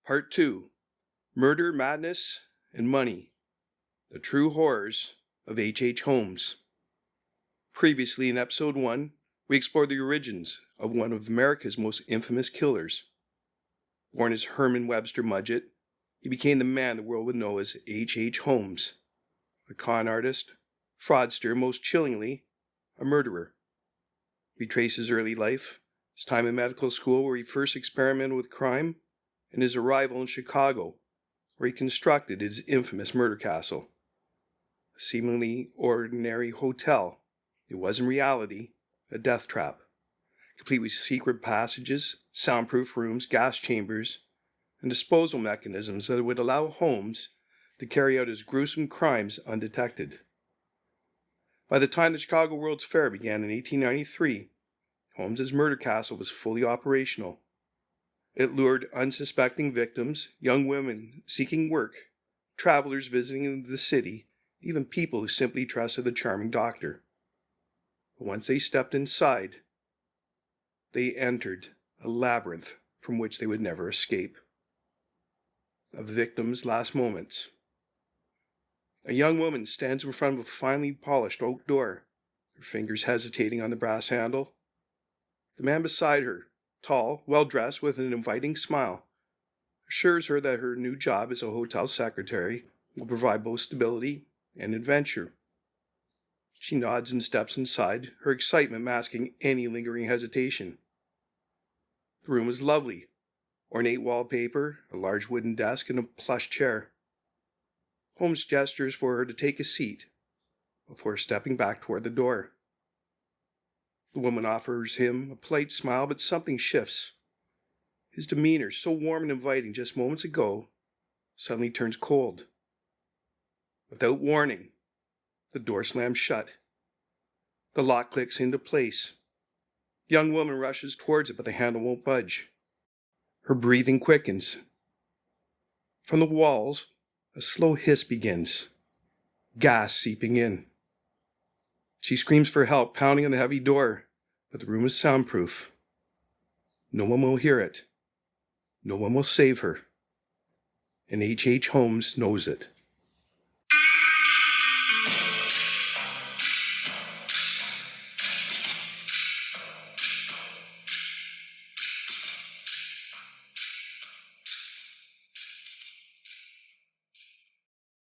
Part 2. Murder, Madness, and Money. The True Horrors of H. Holmes. Previously in Episode 1, we explored the origins of one of America's most infamous killers. Born as Herman Webster Mudgett, he became the man the world would know as H. Holmes. A con artist, fraudster, and most chillingly, a murderer. We trace his early life, his time in medical school where he first experimented with crime, and his arrival in Chicago, where he constructed his infamous murder castle. A seemingly ordinary hotel, it was in reality a death trap, complete with secret passages, soundproof rooms, gas chambers, and disposal mechanisms that would allow Holmes to carry out his gruesome crimes undetected. By the time the Chicago World's Fair began in 1893, Holmes's murder castle was fully operational. It lured unsuspecting victims, young women seeking work, travelers visiting the city, even people who simply trusted the charming doctor. But once they stepped inside, they entered a labyrinth from which they would never escape. A victim's last moments. A young woman stands in front of a finely polished oak door, her fingers hesitating on the brass handle. The man beside her, tall, well-dressed, with an inviting smile, assures her that her new job as a hotel secretary will provide both stability and adventure. She nods and steps inside, her excitement masking any lingering hesitation. The room is lovely. Ornate wallpaper, a large wooden desk, and a plush chair. Holmes gestures for her to take a seat before stepping back toward the door. The woman offers him a polite smile, but something shifts. His demeanor, so warm and inviting just moments ago, suddenly turns cold. Without warning, the door slams shut. The lock clicks into place. The young woman rushes towards it, but the handle won't budge. Her breathing quickens. From the walls, a slow hiss begins, gas seeping in. She screams for help, pounding on the heavy door, but the room is soundproof. No one will hear it. No one will save her. And H. Holmes knows it.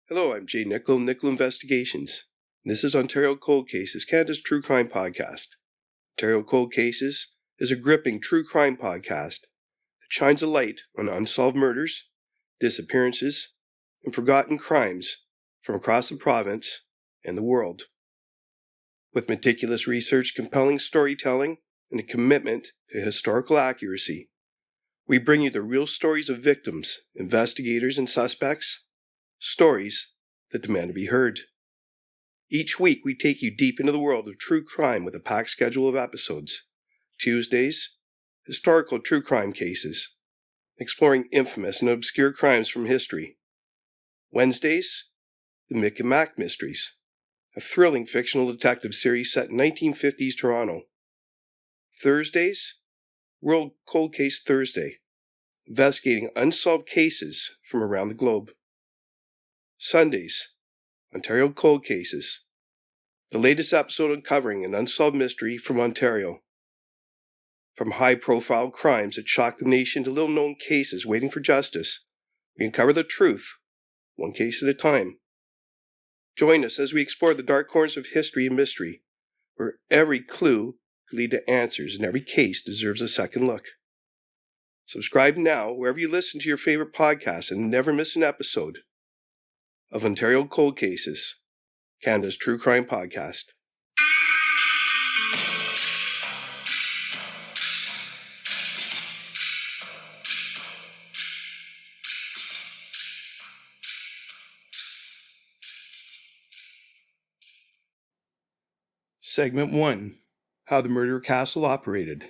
Hello, I'm Jay Nichol, Nichol Investigations. And this is Ontario Cold Cases, Canada's true crime podcast. Ontario Cold Cases is a gripping true crime podcast that shines a light on unsolved murders, disappearances, and forgotten crimes from across the province and the world. With meticulous research, compelling storytelling, and a commitment to historical accuracy, we bring you the real stories of victims, investigators, and suspects, stories that demand to be heard. Each week, we take you deep into the world of true crime with a packed schedule of episodes. Tuesdays, historical true crime cases, exploring infamous and obscure crimes from history. Wednesdays, the Mick and Mac Mysteries, a thrilling fictional detective series set in 1950s Toronto. Thursdays, World Cold Case Thursday, investigating unsolved cases from around the globe. Sundays, Ontario Cold Cases, the latest episode uncovering an unsolved mystery from Ontario. From high-profile crimes that shock the nation to little-known cases waiting for justice, we uncover the truth, one case at a time. Join us as we explore the dark corners of history and mystery, where every clue could lead to answers and every case deserves a second look. Subscribe now wherever you listen to your favorite podcasts and never miss an episode of Ontario Cold Cases, Canada's true crime podcast. Segment 1. How the Murder Castle operated.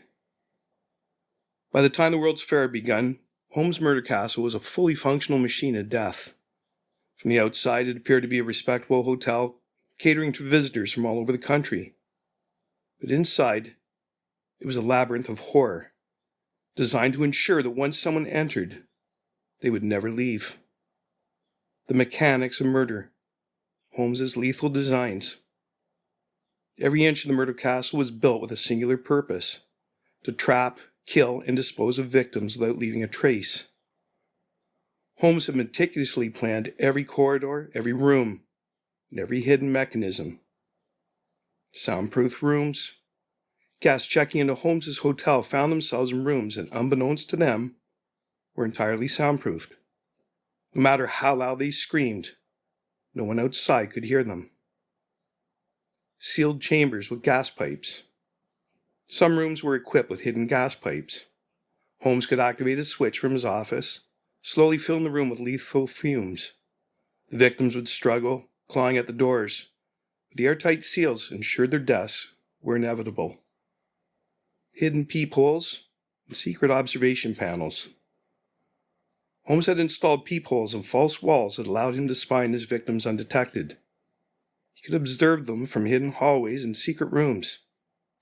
By the time the World's Fair had begun, Holmes' Murder Castle was a fully functional machine of death. From the outside, it appeared to be a respectable hotel catering to visitors from all over the country. But inside, it was a labyrinth of horror, designed to ensure that once someone entered, They would never leave. The mechanics of murder, Holmes's lethal designs. Every inch of the murder castle was built with a singular purpose: to trap, kill, and dispose of victims without leaving a trace. Holmes had meticulously planned every corridor, every room, and every hidden mechanism. Soundproof rooms. Guests checking into Holmes's hotel found themselves in rooms that, unbeknownst to them, were entirely soundproofed. No matter how loud they screamed, no one outside could hear them. Sealed chambers with gas pipes. Some rooms were equipped with hidden gas pipes. Holmes could activate a switch from his office, slowly filling the room with lethal fumes. The victims would struggle, clawing at the doors, but the airtight seals ensured their deaths were inevitable. Hidden peepholes and secret observation panels. Holmes had installed peepholes and false walls that allowed him to spy on his victims undetected. He could observe them from hidden hallways and secret rooms,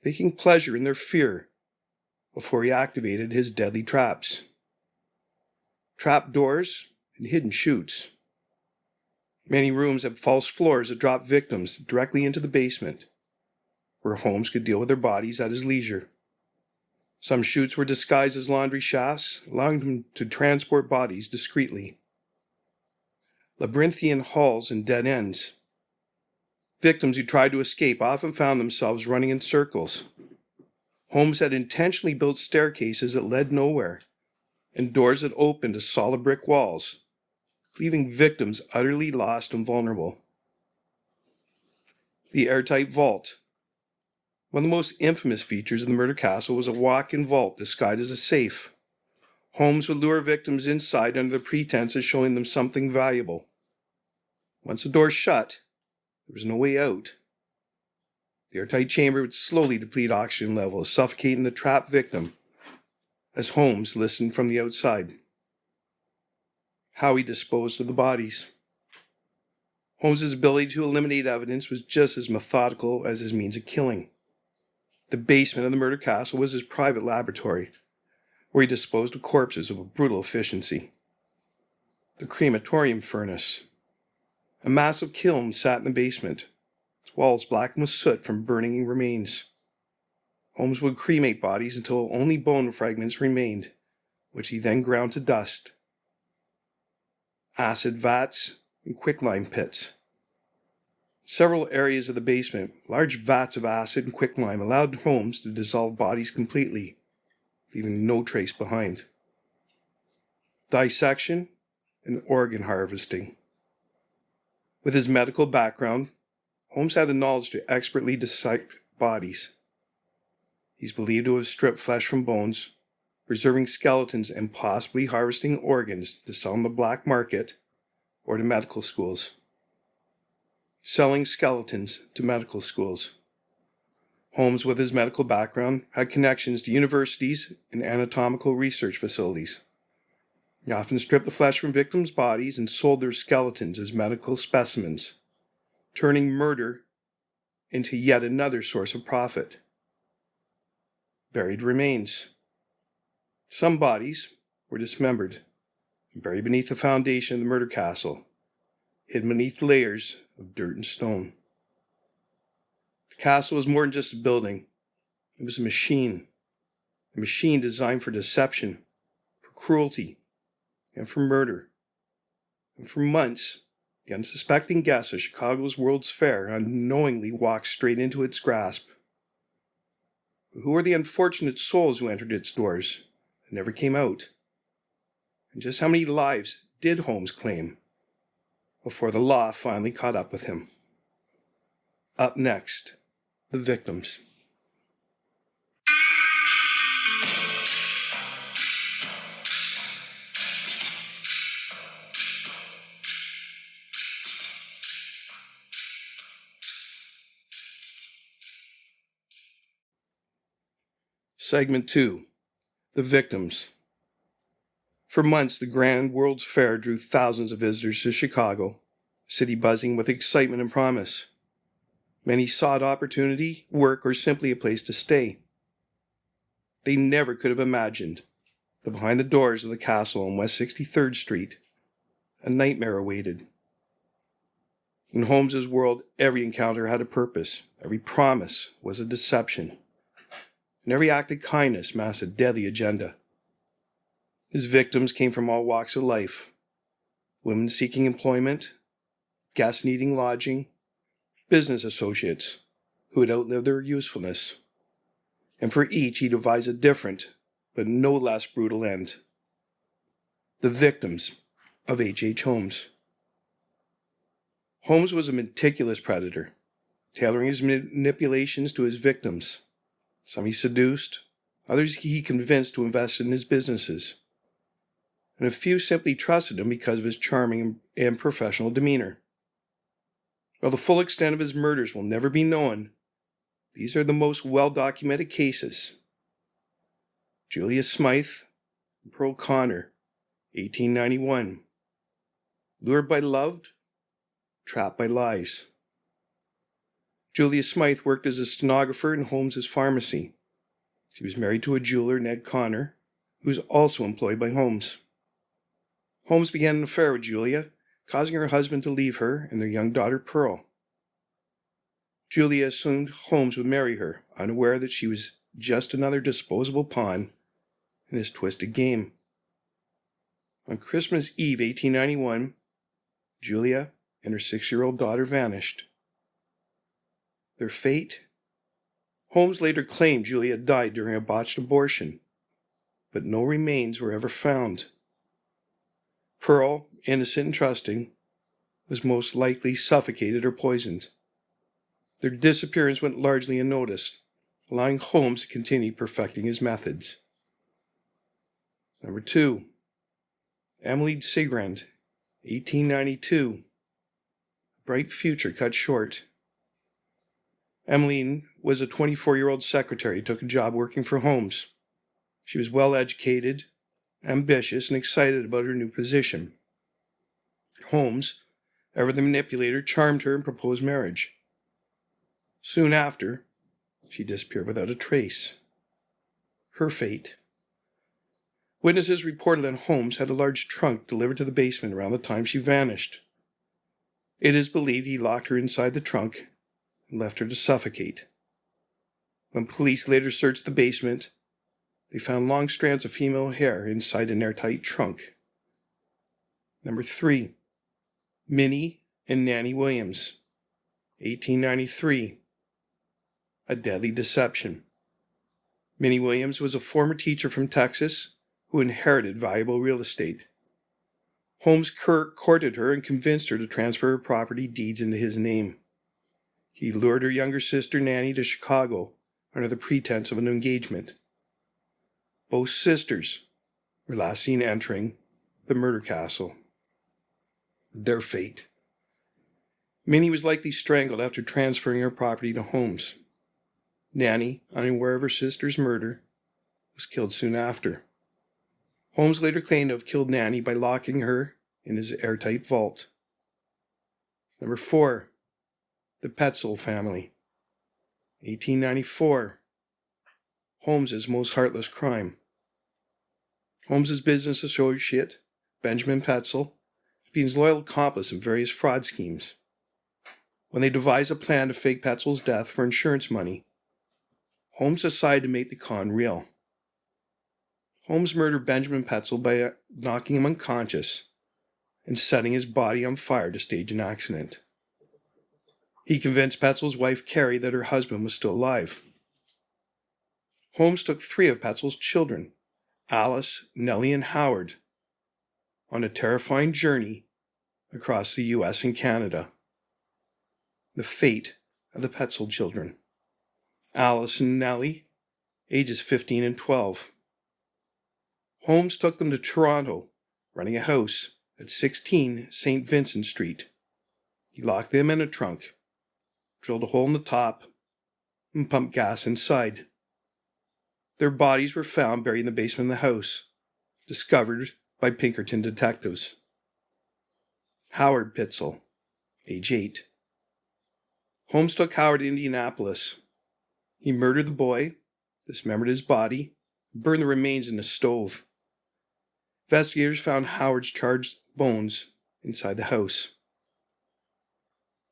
taking pleasure in their fear before he activated his deadly traps. Trapdoors and hidden chutes. Many rooms had false floors that dropped victims directly into the basement, where Holmes could deal with their bodies at his leisure. Some chutes were disguised as laundry shafts, allowing him to transport bodies discreetly. Labyrinthian halls and dead ends. Victims who tried to escape often found themselves running in circles. Holmes had intentionally built staircases that led nowhere, and doors that opened to solid brick walls, leaving victims utterly lost and vulnerable. The airtight vault. One of the most infamous features of the murder castle was a walk-in vault disguised as a safe. Holmes would lure victims inside under the pretense of showing them something valuable. Once the door shut, there was no way out. The airtight chamber would slowly deplete oxygen levels, suffocating the trapped victim as Holmes listened from the outside. How he disposed of the bodies. Holmes's ability to eliminate evidence was just as methodical as his means of killing. The basement of the murder castle was his private laboratory, where he disposed of corpses with brutal efficiency. The crematorium furnace. A massive kiln sat in the basement, its walls blackened with soot from burning remains. Holmes would cremate bodies until only bone fragments remained, which he then ground to dust. Acid vats and quicklime pits. Several areas of the basement, large vats of acid and quicklime allowed Holmes to dissolve bodies completely, leaving no trace behind. Dissection and organ harvesting. With his medical background, Holmes had the knowledge to expertly dissect bodies. He's believed to have stripped flesh from bones, preserving skeletons and possibly harvesting organs to sell on the black market or to medical schools. Selling skeletons to medical schools. Holmes, with his medical background, had connections to universities and anatomical research facilities. He often stripped the flesh from victims' bodies and sold their skeletons as medical specimens, turning murder into yet another source of profit. Buried remains. Some bodies were dismembered and buried beneath the foundation of the murder castle, hidden beneath layers of dirt and stone. The castle was more than just a building. It was a machine designed for deception, for cruelty, and for murder. And for months, the unsuspecting guests of Chicago's World's Fair unknowingly walked straight into its grasp. But who were the unfortunate souls who entered its doors and never came out? And just how many lives did Holmes claim before the law finally caught up with him? Up next, the victims. Segment 2. The victims. For months, the Grand World's Fair drew thousands of visitors to Chicago, a city buzzing with excitement and promise. Many sought opportunity, work, or simply a place to stay. They never could have imagined that behind the doors of the castle on West 63rd Street, a nightmare awaited. In Holmes's world, every encounter had a purpose, every promise was a deception, and every act of kindness masked a deadly agenda. His victims came from all walks of life: women seeking employment, guests needing lodging, business associates who had outlived their usefulness. And for each he devised a different, but no less brutal end. The victims of H.H. Holmes. Holmes was a meticulous predator, tailoring his manipulations to his victims. Some he seduced, others he convinced to invest in his businesses, and a few simply trusted him because of his charming and professional demeanor. While the full extent of his murders will never be known, these are the most well-documented cases. Julia Smythe and Pearl Connor, 1891. Lured by love, trapped by lies. Julia Smythe worked as a stenographer in Holmes's pharmacy. She was married to a jeweler, Ned Connor, who was also employed by Holmes. Holmes began an affair with Julia, causing her husband to leave her and their young daughter Pearl. Julia assumed Holmes would marry her, unaware that she was just another disposable pawn in his twisted game. On Christmas Eve, 1891, Julia and her 6-year-old daughter vanished. Their fate? Holmes later claimed Julia died during a botched abortion, but no remains were ever found. Pearl, innocent and trusting, was most likely suffocated or poisoned. Their disappearance went largely unnoticed, allowing Holmes to continue perfecting his methods. Number 2. Emily Sigrand, 1892. Bright future cut short. Emmeline was a 24-year-old secretary who took a job working for Holmes. She was well-educated, ambitious, and excited about her new position. Holmes, ever the manipulator, charmed her and proposed marriage. Soon after, she disappeared without a trace. Her fate. Witnesses reported that Holmes had a large trunk delivered to the basement around the time she vanished. It is believed he locked her inside the trunk and left her to suffocate. When police later searched the basement, they found long strands of female hair inside an airtight trunk. Number 3. Minnie and Nanny Williams, 1893. A deadly deception. Minnie Williams was a former teacher from Texas who inherited valuable real estate. Holmes courted her and convinced her to transfer her property deeds into his name. He lured her younger sister Nanny to Chicago under the pretense of an engagement. Both sisters were last seen entering the murder castle. Their fate. Minnie was likely strangled after transferring her property to Holmes. Nanny, unaware of her sister's murder, was killed soon after. Holmes later claimed to have killed Nanny by locking her in his airtight vault. Number 4. The Petzl family, 1894. Holmes's most heartless crime. Holmes's business associate, Benjamin Petzl, had been his loyal accomplice in various fraud schemes. When they devised a plan to fake Petzl's death for insurance money, Holmes decided to make the con real. Holmes murdered Benjamin Petzl by knocking him unconscious and setting his body on fire to stage an accident. He convinced Petzl's wife Carrie that her husband was still alive. Holmes took 3 of Petzl's children, Alice, Nellie, and Howard, on a terrifying journey across the U.S. and Canada. The fate of the Petzl children. Alice and Nellie, ages 15 and 12. Holmes took them to Toronto, renting a house at 16 St. Vincent Street. He locked them in a trunk, drilled a hole in the top, and pumped gas inside. Their bodies were found buried in the basement of the house, discovered by Pinkerton detectives. Howard Petzl, age 8. Holmes took Howard to Indianapolis. He murdered the boy, dismembered his body, and burned the remains in a stove, Investigators found Howard's charred bones inside the house.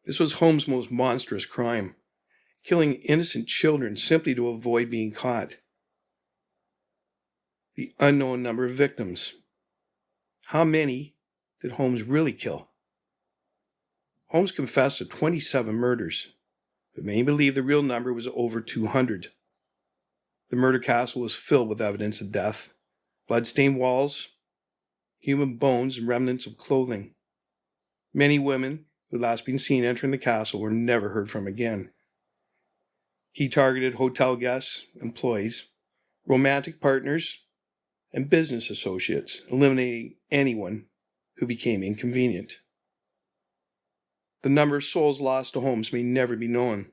This was Holmes' most monstrous crime, killing innocent children simply to avoid being caught. The unknown number of victims. How many did Holmes really kill? Holmes confessed to 27 murders, but many believe the real number was over 200. The murder castle was filled with evidence of death, blood-stained walls, human bones, and remnants of clothing. Many women who had last been seen entering the castle were never heard from again. He targeted hotel guests, employees, romantic partners, and business associates, eliminating anyone who became inconvenient. The number of souls lost to Holmes may never be known.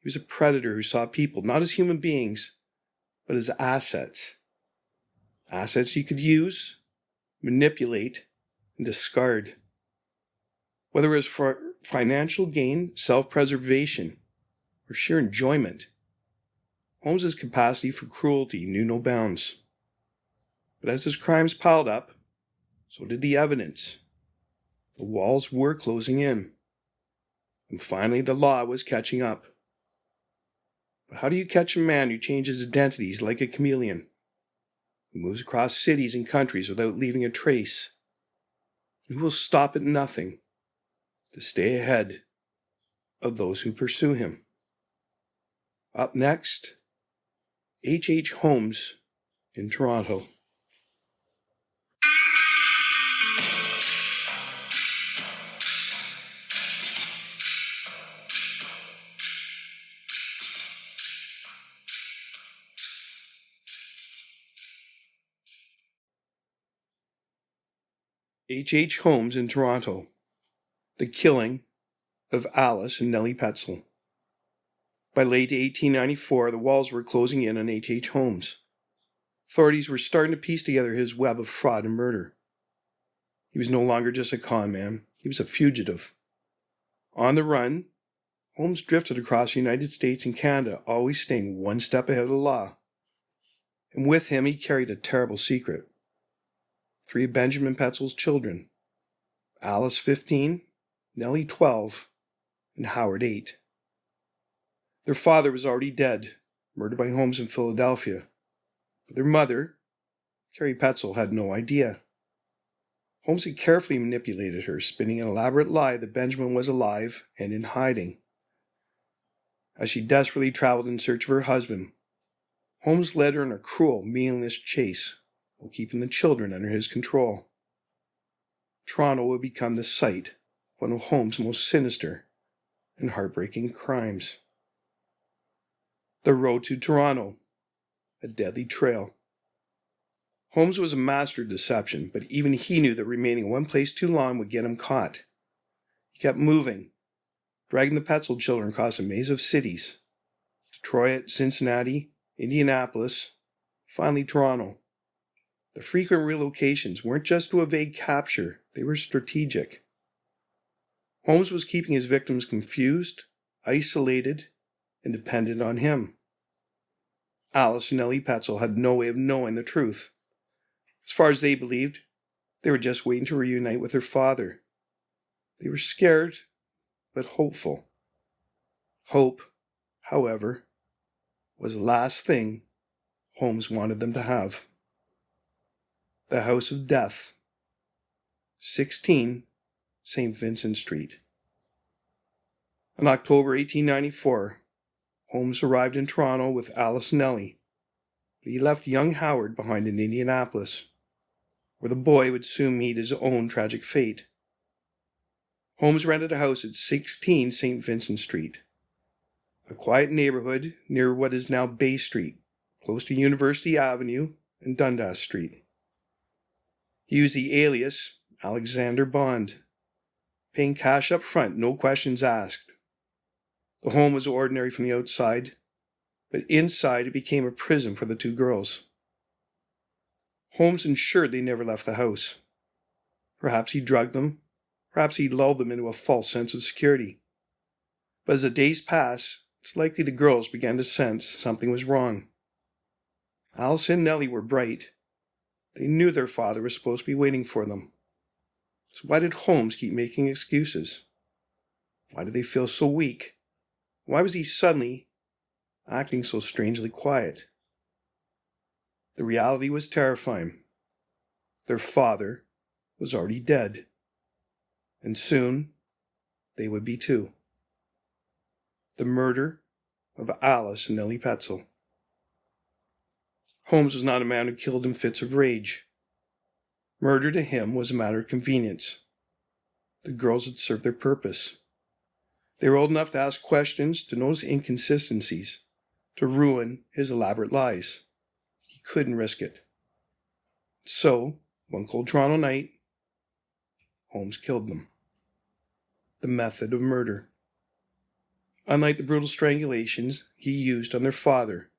He was a predator who saw people not as human beings, but as assets. Assets he could use, manipulate, and discard. Whether it was for financial gain, self-preservation, or sheer enjoyment, Holmes's capacity for cruelty knew no bounds. But as his crimes piled up, so did the evidence. The walls were closing in. And finally, the law was catching up. But how do you catch a man who changes identities like a chameleon? Who moves across cities and countries without leaving a trace? And who will stop at nothing to stay ahead of those who pursue him? Up next, H.H. Holmes in Toronto. H.H. Holmes in Toronto. The killing of Alice and Nellie Petzl. By late 1894, the walls were closing in on H.H. Holmes. Authorities were starting to piece together his web of fraud and murder. He was no longer just a con man. He was a fugitive. On the run, Holmes drifted across the United States and Canada, always staying one step ahead of the law. And with him, he carried a terrible secret. 3 of Benjamin Petzl's children, Alice 15, Nellie 12, and Howard 8. Their father was already dead, murdered by Holmes in Philadelphia. But their mother, Carrie Petzl, had no idea. Holmes had carefully manipulated her, spinning an elaborate lie that Benjamin was alive and in hiding. As she desperately traveled in search of her husband, Holmes led her on a cruel, meaningless chase while keeping the children under his control. Toronto would become the site of one of Holmes' most sinister and heartbreaking crimes. The road to Toronto, a deadly trail. Holmes was a master of deception, but even he knew that remaining one place too long would get him caught. He kept moving, dragging the Petzl children across a maze of cities. Detroit, Cincinnati, Indianapolis, finally Toronto. The frequent relocations weren't just to evade capture, they were strategic. Holmes was keeping his victims confused, isolated, and dependent on him. Alice and Nellie Petzl had no way of knowing the truth. As far as they believed, they were just waiting to reunite with their father. They were scared, but hopeful. Hope, however, was the last thing Holmes wanted them to have. The House of Death, 16 St. Vincent Street. In October 1894, Holmes arrived in Toronto with Alice and Nellie, but he left young Howard behind in Indianapolis, where the boy would soon meet his own tragic fate. Holmes rented a house at 16 St. Vincent Street, a quiet neighborhood near what is now Bay Street, close to University Avenue and Dundas Street. He used the alias Alexander Bond, paying cash up front, no questions asked. The home was ordinary from the outside, but inside it became a prison for the 2 girls. Holmes ensured they never left the house. Perhaps he drugged them, perhaps he lulled them into a false sense of security. But as the days passed, it's likely the girls began to sense something was wrong. Alice and Nellie were bright. They knew their father was supposed to be waiting for them. So why did Holmes keep making excuses? Why did they feel so weak? Why was he suddenly acting so strangely quiet? The reality was terrifying. Their father was already dead. And soon, they would be too. The murder of Alice and Nellie Petzel. Holmes was not a man who killed in fits of rage. Murder to him was a matter of convenience. The girls had served their purpose. They were old enough to ask questions, to notice inconsistencies, to ruin his elaborate lies. He couldn't risk it. So, one cold Toronto night, Holmes killed them. The method of murder. Unlike the brutal strangulations he used on their father,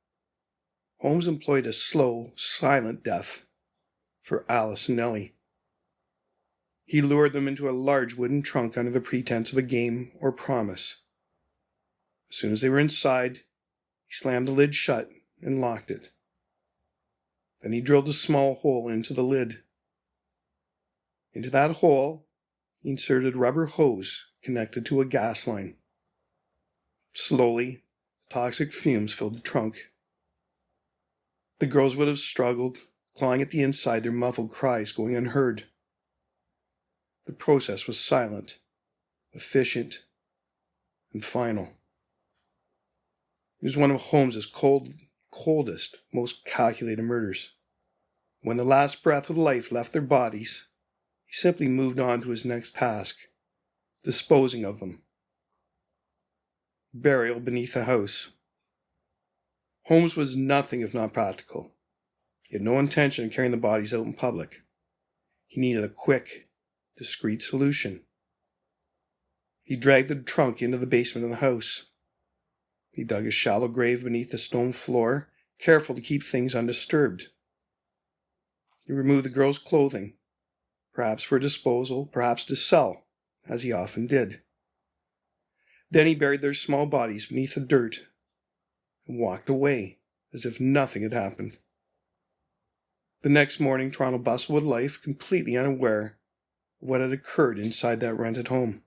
Holmes employed a slow, silent death for Alice and Nellie. He lured them into a large wooden trunk under the pretense of a game or promise. As soon as they were inside, he slammed the lid shut and locked it. Then he drilled a small hole into the lid. Into that hole, he inserted a rubber hose connected to a gas line. Slowly, toxic fumes filled the trunk. The girls would have struggled, clawing at the inside, their muffled cries going unheard. The process was silent, efficient, and final. It was one of Holmes's coldest, most calculated murders. When the last breath of life left their bodies, he simply moved on to his next task, disposing of them. Burial beneath the house. Holmes was nothing if not practical. He had no intention of carrying the bodies out in public. He needed a quick, discreet solution. He dragged the trunk into the basement of the house. He dug a shallow grave beneath the stone floor, careful to keep things undisturbed. He removed the girls' clothing, perhaps for disposal, perhaps to sell, as he often did. Then he buried their small bodies beneath the dirt and walked away as if nothing had happened. The next morning, Toronto bustled with life, completely unaware of what had occurred inside that rented home.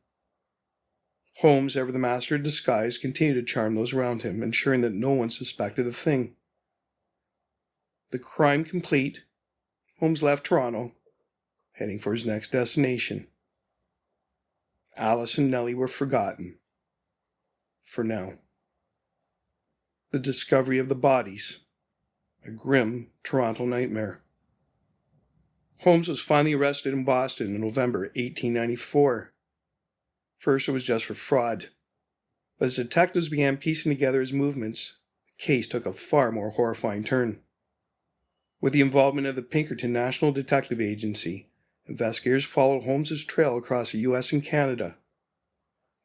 Holmes, ever the master of disguise, continued to charm those around him, ensuring that no one suspected a thing. The crime complete, Holmes left Toronto, heading for his next destination. Alice and Nellie were forgotten. For now. The discovery of the bodies. A grim Toronto nightmare. Holmes was finally arrested in Boston in November 1894. First, it was just for fraud. But as detectives began piecing together his movements, the case took a far more horrifying turn. With the involvement of the Pinkerton National Detective Agency, investigators followed Holmes's trail across the U.S. and Canada.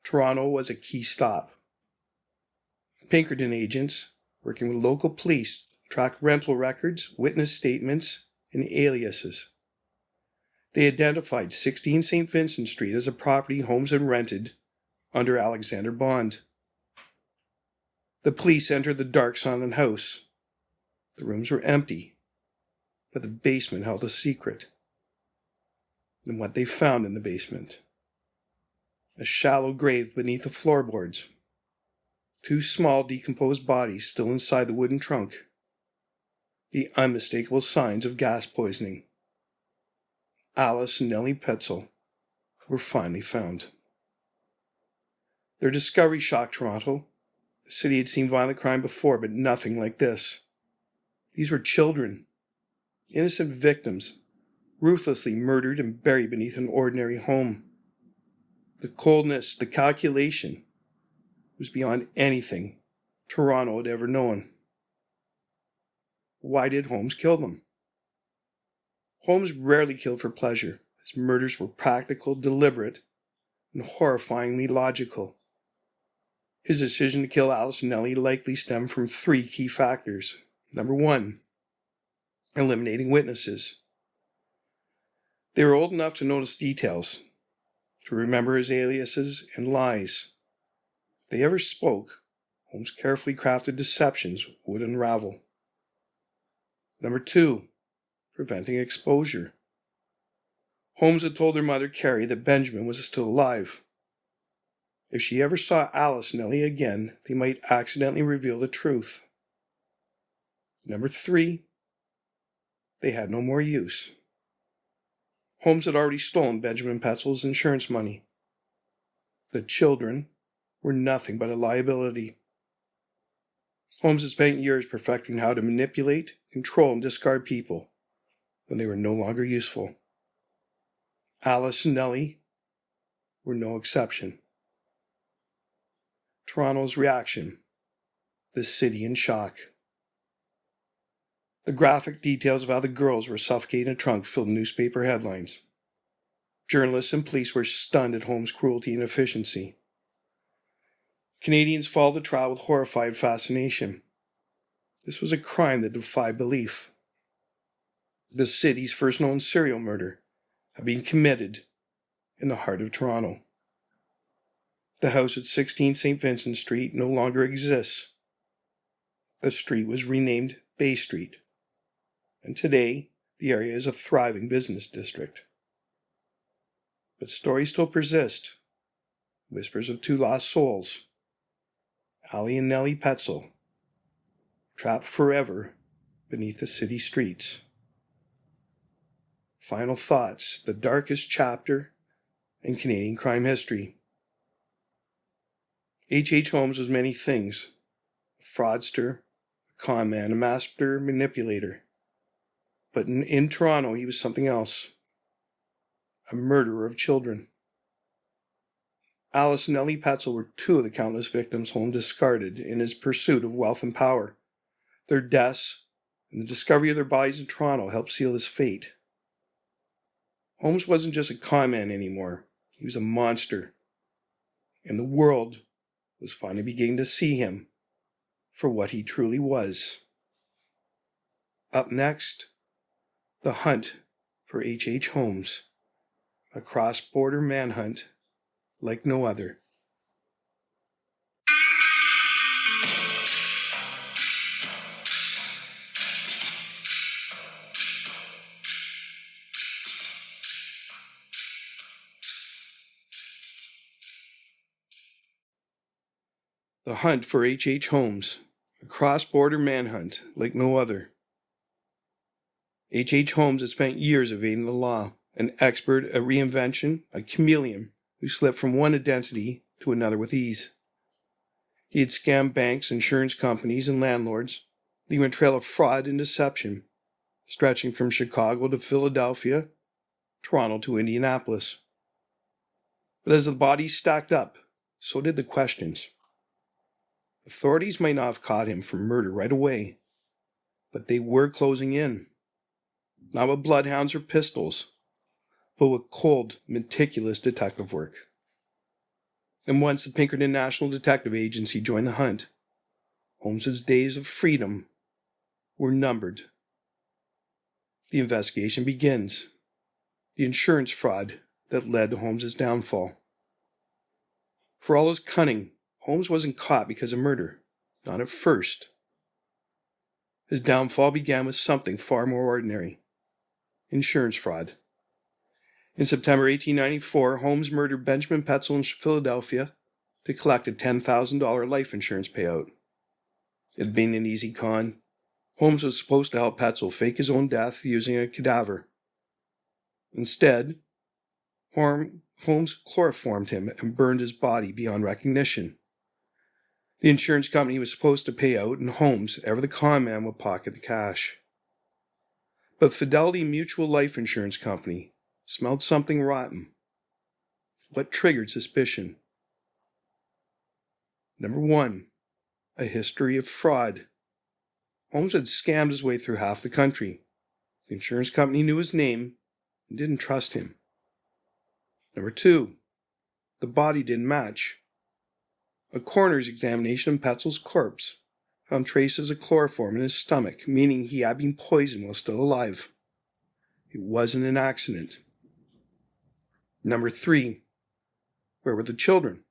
Toronto was a key stop. Pinkerton agents, working with local police, tracked rental records, witness statements, and aliases. They identified 16 St. Vincent Street as a property Holmes had rented under Alexander bond. The police entered the dark, silent house. The rooms were empty, but the basement held a secret. And what they found in the basement: a shallow grave beneath the floorboards. 2 small decomposed bodies still inside the wooden trunk. The unmistakable signs of gas poisoning. Alice and Nellie Petzel were finally found. Their discovery shocked Toronto. The city had seen violent crime before, but nothing like this. These were children, innocent victims, ruthlessly murdered and buried beneath an ordinary home. The coldness, the calculation, was beyond anything Toronto had ever known. Why did Holmes kill them? Holmes rarely killed for pleasure. His murders were practical, deliberate, and horrifyingly logical. His decision to kill Alice and Nellie likely stemmed from 3 key factors. Number 1, eliminating witnesses. They were old enough to notice details, to remember his aliases and lies. If they ever spoke, Holmes' carefully crafted deceptions would unravel. Number 2, preventing exposure. Holmes had told her mother, Carrie, that Benjamin was still alive. If she ever saw Alice and Ellie again, they might accidentally reveal the truth. Number 3, they had no more use. Holmes had already stolen Benjamin Petzel's insurance money. The children were nothing but a liability. Holmes had spent years perfecting how to manipulate, control, and discard people when they were no longer useful. Alice and Nellie were no exception. Toronto's reaction, the city in shock. The graphic details of how the girls were suffocated in a trunk filled newspaper headlines. Journalists and police were stunned at Holmes' cruelty and efficiency. Canadians followed the trial with horrified fascination. This was a crime that defied belief. The city's first known serial murder had been committed in the heart of Toronto. The house at 16 St. Vincent Street no longer exists. The street was renamed Bay Street, and today the area is a thriving business district. But stories still persist. Whispers of 2 lost souls, Allie and Nellie Petzel, trapped forever beneath the city streets. Final thoughts, the darkest chapter in Canadian crime history. H. Holmes was many things: a fraudster, a conman, a master manipulator. But in Toronto, he was something else: a murderer of children. Alice and Nellie Petzel were 2 of the countless victims Holmes discarded in his pursuit of wealth and power. Their deaths and the discovery of their bodies in Toronto helped seal his fate. Holmes wasn't just a conman anymore. He was a monster. And the world was finally beginning to see him for what he truly was. Up next, the hunt for H. Holmes, a cross-border manhunt like no other. The hunt for H. Holmes, a cross-border manhunt like no other. H. Holmes has spent years evading the law, an expert at reinvention, a chameleon who slipped from one identity to another with ease. He had scammed banks, insurance companies, and landlords, leaving a trail of fraud and deception, stretching from Chicago to Philadelphia, Toronto to Indianapolis. But as the bodies stacked up, so did the questions. Authorities might not have caught him for murder right away, but they were closing in. Not with bloodhounds or pistols, but with cold, meticulous detective work. And once the Pinkerton National Detective Agency joined the hunt, Holmes's days of freedom were numbered. The investigation begins. The insurance fraud that led to Holmes's downfall. For all his cunning, Holmes wasn't caught because of murder, not at first. His downfall began with something far more ordinary: insurance fraud. In September 1894, Holmes murdered Benjamin Petzel in Philadelphia to collect a $10,000 life insurance payout. It had been an easy con. Holmes was supposed to help Petzel fake his own death using a cadaver. Instead, Holmes chloroformed him and burned his body beyond recognition. The insurance company was supposed to pay out, and Holmes, ever the conman, would pocket the cash. But Fidelity Mutual Life Insurance Company smelled something rotten. What triggered suspicion? Number 1, a history of fraud. Holmes had scammed his way through half the country. The insurance company knew his name and didn't trust him. Number 2, the body didn't match. A coroner's examination of Petzel's corpse found traces of chloroform in his stomach, meaning he had been poisoned while still alive. It wasn't an accident. Number 3, where were the children?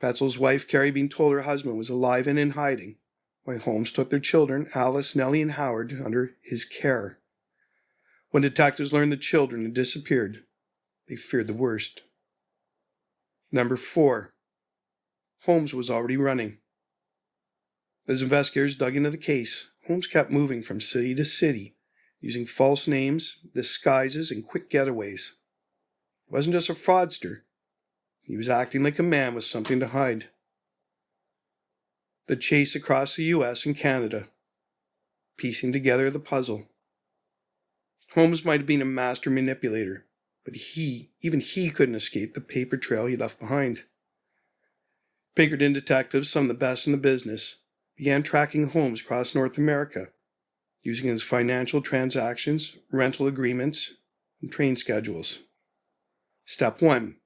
Petzel's wife, Carrie, had been told her husband was alive and in hiding, while Holmes took their children, Alice, Nellie, and Howard, under his care. When detectives learned the children had disappeared, they feared the worst. Number 4. Holmes was already running. As investigators dug into the case, Holmes kept moving from city to city, using false names, disguises, and quick getaways. He wasn't just a fraudster. He was acting like a man with something to hide. The chase across the U.S. and Canada, piecing together the puzzle. Holmes might have been a master manipulator, but even he couldn't escape the paper trail he left behind. Pinkerton detectives, some of the best in the business, began tracking Holmes across North America, using his financial transactions, rental agreements, and train schedules. Step 1.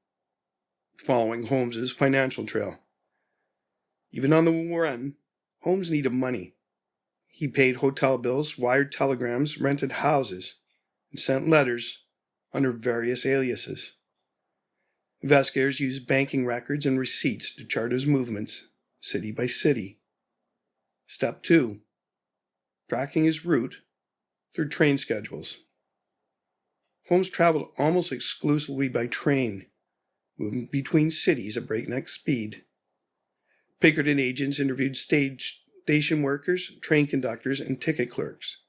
Following Holmes's financial trail. Even on the run, Holmes needed money. He paid hotel bills, wired telegrams, rented houses, and sent letters under various aliases. Investigators used banking records and receipts to chart his movements, city by city. Step 2. Tracking his route through train schedules. Holmes traveled almost exclusively by train, moving between cities at breakneck speed. Pinkerton agents interviewed station workers, train conductors, and ticket clerks,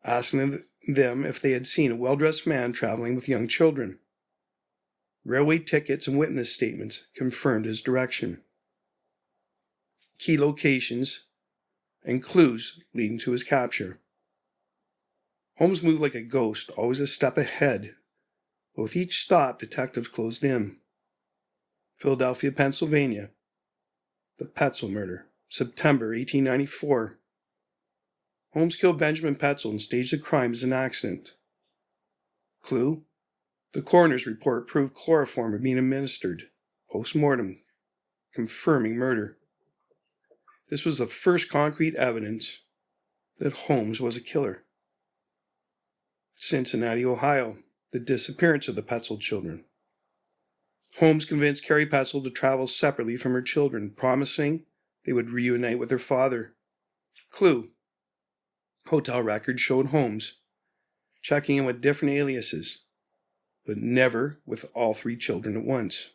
asking them if they had seen a well-dressed man traveling with young children. Railway tickets and witness statements confirmed his direction. Key locations and clues leading to his capture. Holmes moved like a ghost, always a step ahead, but with each stop, detectives closed in. Philadelphia, Pennsylvania. The Petzel murder, September 1894. Holmes killed Benjamin Petzel and staged the crime as an accident. Clue? The coroner's report proved chloroform had been administered, post-mortem, confirming murder. This was the first concrete evidence that Holmes was a killer. Cincinnati, Ohio. The disappearance of the Petzel children. Holmes convinced Carrie Petzel to travel separately from her children, promising they would reunite with their father. Clue. Hotel records showed Holmes checking in with different aliases, but never with all 3 children at once.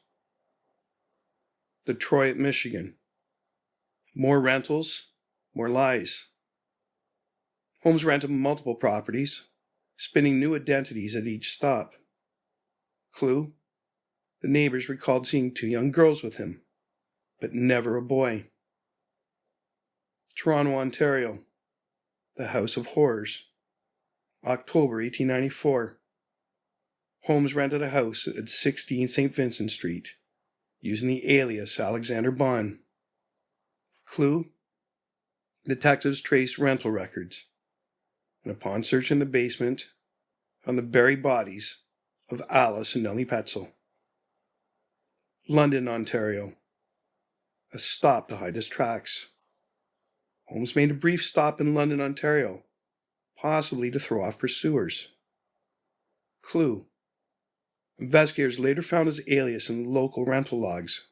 Detroit, Michigan. More rentals, more lies. Holmes rented multiple properties, spinning new identities at each stop. Clue. The neighbors recalled seeing 2 young girls with him, but never a boy. Toronto, Ontario. The House of Horrors. October 1894. Holmes rented a house at 16 St. Vincent Street, using the alias Alexander Bond. Clue? Detectives traced rental records, and upon searching the basement, found the buried bodies of Alice and Nellie Petzel. London, Ontario. A stop to hide his tracks. Holmes made a brief stop in London, Ontario, possibly to throw off pursuers. Clue. Investigators later found his alias in local rental logs,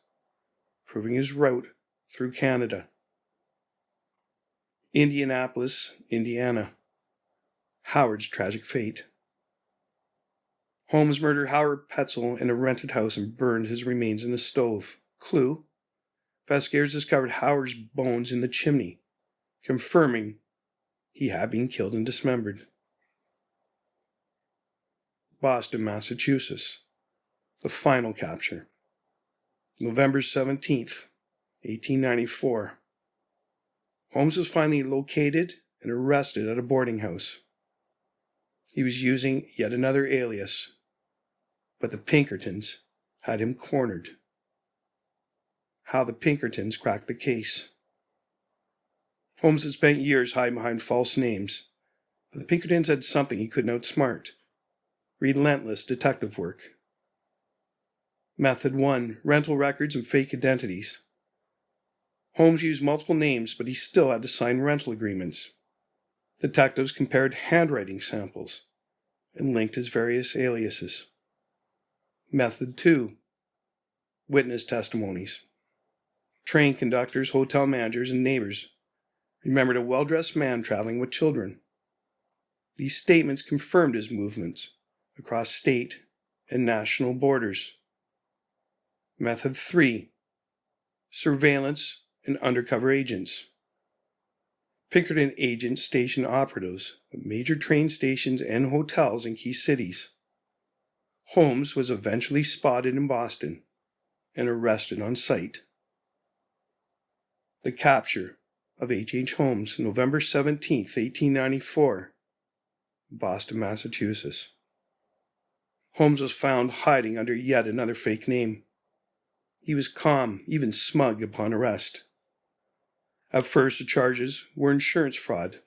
proving his route through Canada. Indianapolis, Indiana. Howard's tragic fate. Holmes murdered Howard Petzel in a rented house and burned his remains in a stove. Clue. Investigators discovered Howard's bones in the chimney, confirming he had been killed and dismembered. Boston, Massachusetts. The final capture. November 17th, 1894. Holmes was finally located and arrested at a boarding house. He was using yet another alias, but the Pinkertons had him cornered. How the Pinkertons cracked the case. Holmes had spent years hiding behind false names, but the Pinkertons had something he couldn't outsmart. Relentless detective work. Method 1. Rental records and fake identities. Holmes used multiple names, but he still had to sign rental agreements. Detectives compared handwriting samples and linked his various aliases. Method 2. Witness testimonies. Train conductors, hotel managers, and neighbors remembered a well-dressed man traveling with children. These statements confirmed his movements across state and national borders. Method 3. Surveillance and undercover agents. Pinkerton agents stationed operatives at major train stations and hotels in key cities. Holmes was eventually spotted in Boston and arrested on sight. The capture of H. Holmes, November 17, 1894, Boston, Massachusetts. Holmes was found hiding under yet another fake name. He was calm, even smug, upon arrest. At first, the charges were insurance fraud,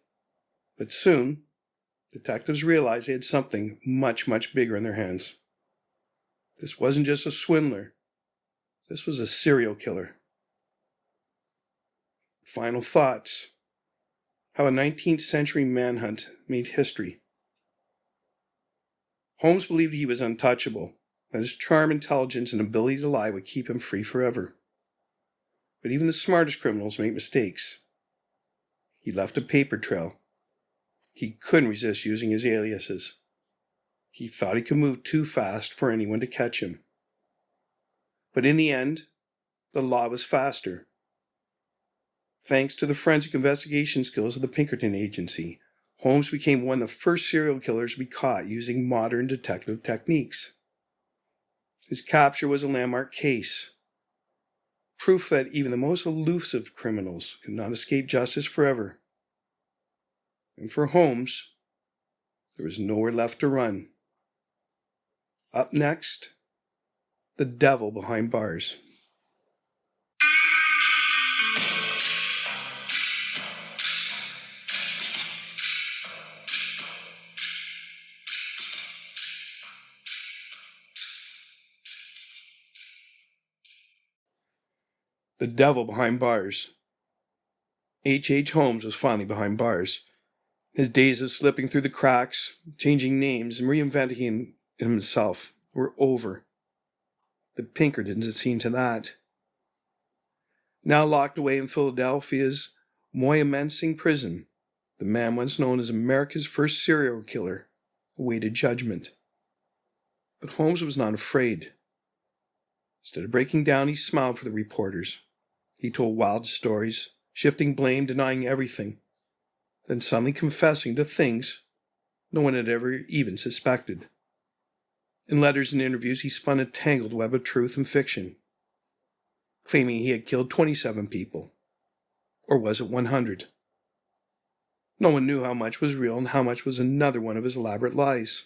but soon, detectives realized they had something much, much bigger in their hands. This wasn't just a swindler. This was a serial killer. Final thoughts. How a 19th century manhunt made history. Holmes believed he was untouchable, that his charm, intelligence, and ability to lie would keep him free forever. But even the smartest criminals make mistakes. He left a paper trail. He couldn't resist using his aliases. He thought he could move too fast for anyone to catch him. But in the end, the law was faster. Thanks to the forensic investigation skills of the Pinkerton Agency, Holmes became one of the first serial killers to be caught using modern detective techniques. His capture was a landmark case, proof that even the most elusive criminals could not escape justice forever. And for Holmes, there was nowhere left to run. Up next, the devil behind bars. The devil behind bars. H. Holmes was finally behind bars. His days of slipping through the cracks, changing names, and reinventing himself were over. The Pinkertons had seen to that. Now locked away in Philadelphia's Moyamensing prison, the man once known as America's first serial killer awaited judgment. But Holmes was not afraid. Instead of breaking down, he smiled for the reporters. He told wild stories, shifting blame, denying everything, then suddenly confessing to things no one had ever even suspected. In letters and interviews, he spun a tangled web of truth and fiction, claiming he had killed 27 people. Or was it 100? No one knew how much was real and how much was another one of his elaborate lies.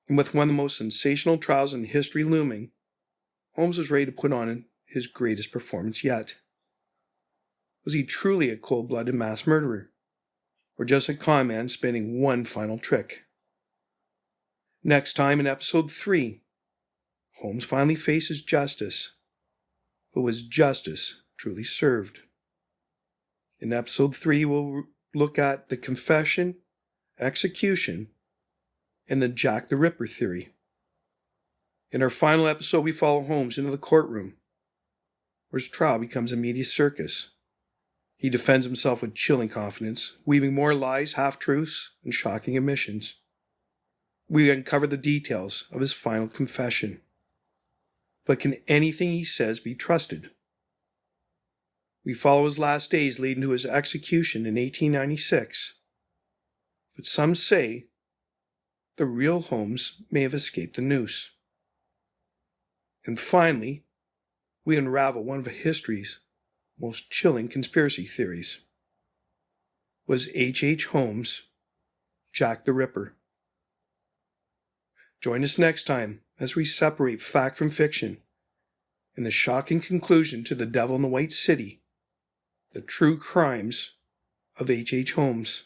And with one of the most sensational trials in history looming, Holmes was ready to put on his greatest performance yet. Was he truly a cold-blooded mass murderer? Or just a conman spinning one final trick? Next time in episode 3, Holmes finally faces justice. But was justice truly served? In episode 3, we'll look at the confession, execution, and the Jack the Ripper theory. In our final episode, we follow Holmes into the courtroom, where his trial becomes a media circus. He defends himself with chilling confidence, weaving more lies, half-truths, and shocking omissions. We uncover the details of his final confession. But can anything he says be trusted? We follow his last days leading to his execution in 1896. But some say the real Holmes may have escaped the noose. And finally, we unravel one of history's most chilling conspiracy theories. Was H. Holmes Jack the Ripper? Join us next time as we separate fact from fiction and the shocking conclusion to The Devil in the White City, the true crimes of H. Holmes.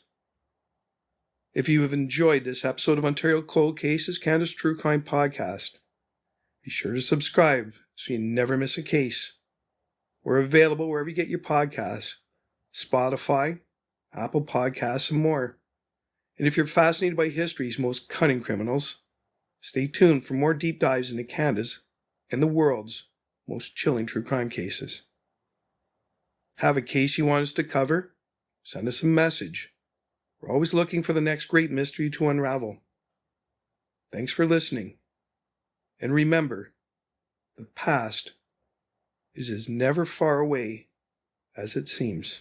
If you have enjoyed this episode of Ontario Cold Cases, Canada's True Crime Podcast, be sure to subscribe so you never miss a case. We're available wherever you get your podcasts, Spotify, Apple Podcasts, and more. And if you're fascinated by history's most cunning criminals, stay tuned for more deep dives into Canada's and the world's most chilling true crime cases. Have a case you want us to cover? Send us a message We're always looking for the next great mystery to unravel. Thanks for listening. And remember, the past is as never far away as it seems.